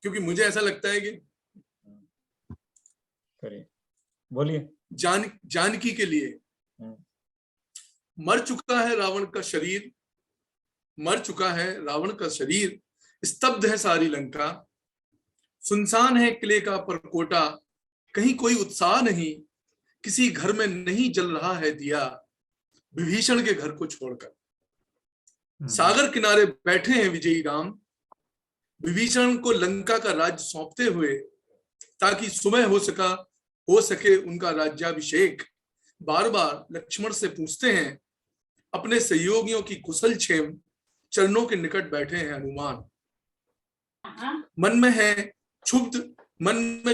क्योंकि मुझे ऐसा लगता है कि बोलिए। जानकी के लिए मर चुका है रावण का शरीर, मर चुका है रावण का शरीर, स्तब्ध है सारी लंका, सुनसान है किले का परकोटा, कहीं कोई उत्साह नहीं, किसी घर में नहीं जल रहा है दिया, विभीषण के घर को छोड़कर। सागर किनारे बैठे हैं विजयी राम, विभीषण को लंका का राज्य सौंपते हुए, ताकि सुबह हो सके उनका राज्याभिषेक। बार बार लक्ष्मण से पूछते हैं, अपने सहयोगियों की कुशल क्षेम, चरणों के निकट बैठे हैं हनुमान। मन में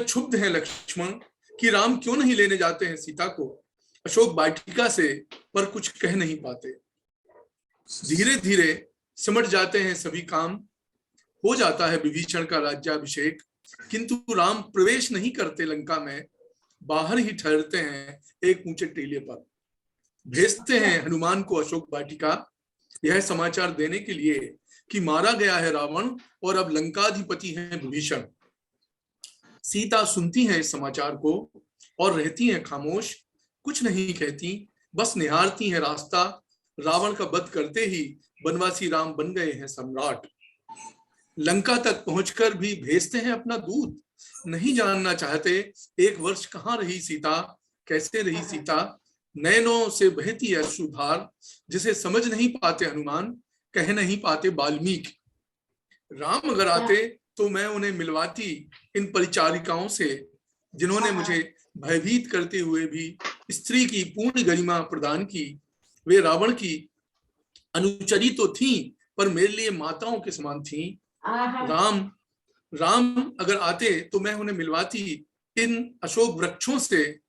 क्षुब्ध है लक्ष्मण कि राम क्यों नहीं लेने जाते हैं सीता को अशोक वाटिका से, पर कुछ कह नहीं पाते। धीरे धीरे सिमट जाते हैं सभी काम, हो जाता है विभीषण का राज्याभिषेक, किंतु राम प्रवेश नहीं करते लंका में, बाहर ही ठहरते हैं एक ऊंचे टीले पर। भेजते हैं हनुमान को अशोक वाटिका, यह समाचार देने के लिए कि मारा गया है रावण और अब लंकाधिपति है विभीषण। सीता सुनती हैं इस समाचार को और रहती हैं खामोश, कुछ नहीं कहती, बस निहारती हैं रास्ता। रावण का वध करते ही वनवासी राम बन गए हैं सम्राट। लंका तक पहुंचकर भी भेजते हैं अपना दूत, नहीं जानना चाहते 1 वर्ष कहाँ रही सीता, कैसे रही सीता। नैनों से बहती है अश्रुधार, जिसे समझ नहीं पाते हनुमान, कह नहीं पाते वाल्मीकि। राम अगर आते तो मैं उन्हें मिलवाती इन परिचारिकाओं से, जिन्होंने मुझे भयभीत करते हुए भी स्त्री की पूर्ण गरिमा प्रदान की। वे रावण की अनुचरी तो थीं, पर मेरे लिए माताओं के समान थीं। राम अगर आते तो मैं उन्हें मिलवाती इन अशोक वृक्षों से,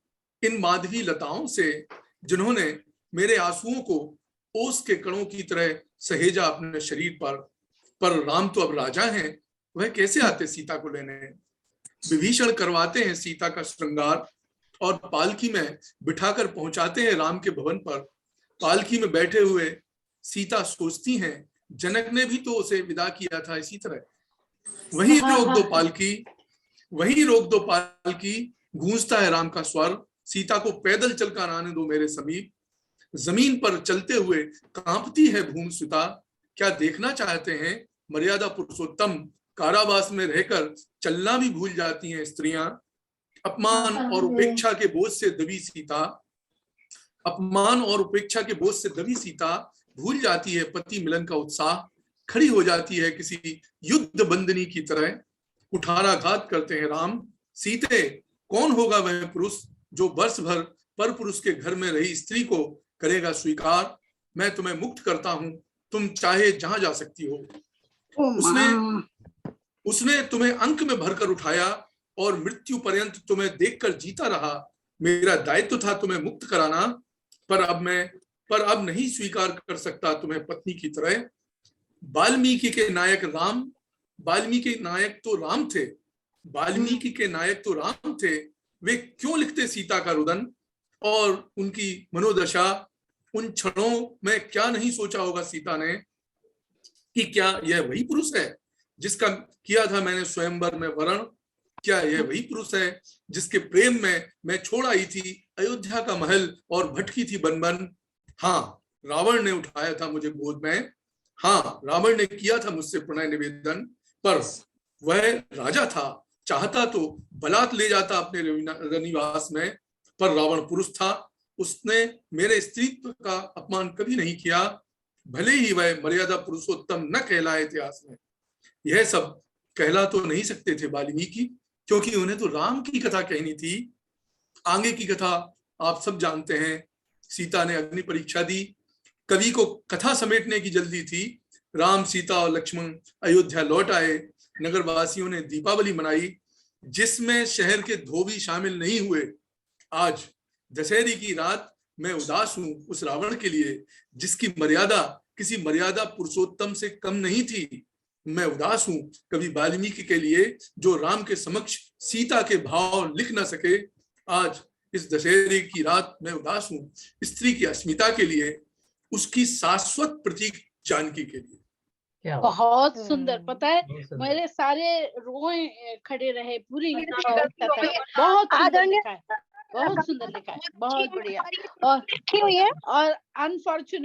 इन माधवी लताओं से, जिन्होंने मेरे आंसुओं को ओस के कणों की तरह सहेजा अपने शरीर पर राम तो अब राजा हैं, वह कैसे आते सीता को लेने। विभीषण करवाते हैं सीता का श्रृंगार और पालकी में बिठाकर पहुंचाते हैं राम के भवन पर। पालकी में बैठे हुए सीता सोचती हैं, जनक ने भी तो उसे विदा किया था इसी तरह। वही रोक दो पालकी, गूंजता है राम का स्वर, सीता को पैदल चलकर आने दो मेरे समीप। जमीन पर चलते हुए कांपती है भूमि सुता, क्या देखना चाहते हैं मर्यादा पुरुषोत्तम। कारावास में रहकर चलना भी भूल जाती हैं स्त्रियां। अपमान और उपेक्षा के बोझ से दबी सीता भूल जाती है पति मिलन का उत्साह, खड़ी हो जाती है किसी युद्ध बंदनी की तरह। कुठाराघात करते हैं राम, सीते कौन होगा वह पुरुष जो वर्ष भर पर पुरुष के घर में रही स्त्री को करेगा स्वीकार। मैं तुम्हें मुक्त करता हूं, तुम चाहे जहां जा सकती हो। उसने तुम्हें अंक में भरकर उठाया और मृत्यु पर्यंत तुम्हें देखकर जीता रहा। मेरा दायित्व था तुम्हें मुक्त कराना, पर अब नहीं स्वीकार कर सकता तुम्हें पत्नी की तरह। वाल्मीकि के नायक तो राम थे, वे क्यों लिखते सीता का रुदन और उनकी मनोदशा। उन क्षणों में क्या नहीं सोचा होगा सीता ने कि क्या यह वही पुरुष है जिसका किया था मैंने स्वयंवर में वरण। क्या यह वही पुरुष है जिसके प्रेम में मैं छोड़ आई थी अयोध्या का महल और भटकी थी बन बन। हाँ, रावण ने उठाया था मुझे गोद में, हाँ रावण ने किया था मुझसे प्रणय निवेदन, पर वह राजा था, चाहता तो बलात् ले जाता अपने रनिवास में, पर रावण पुरुष था, उसने मेरे स्त्रीत्व का अपमान कभी नहीं किया, भले ही वह मर्यादा पुरुषोत्तम न कहलाए इतिहास में। यह सब कहला तो नहीं सकते थे वाल्मीकि, क्योंकि उन्हें तो राम की कथा कहनी थी। आगे की कथा आप सब जानते हैं। सीता ने अग्नि परीक्षा दी, कवि को कथा समेटने की जल्दी थी। राम, सीता और लक्ष्मण अयोध्या लौट आए। नगर वासियों ने दीपावली मनाई, जिसमें शहर के धोबी शामिल नहीं हुए। आज दशहरे की रात मैं उदास हूं उस रावण के लिए जिसकी मर्यादा किसी मर्यादा पुरुषोत्तम से कम नहीं थी। मैं उदास हूं कवि वाल्मीकि के लिए जो राम के समक्ष सीता के भाव लिख न सके। आज इस दशहरे की रात मैं उदास हूं स्त्री की अस्मिता के लिए, उसकी शाश्वत प्रतीक जानकी के लिए। क्या बात, बहुत सुंदर, पता है बहुत सुंदर। मेरे सारे रोए खड़े रहे, पूरी गलती कविता हो गई तक। है। बहुत सुंदर आदरणीय लिखा है, बहुत सुंदर लिखा है, बहुत बढ़िया। और लिखी हुई है। और अनफॉर्चुनेट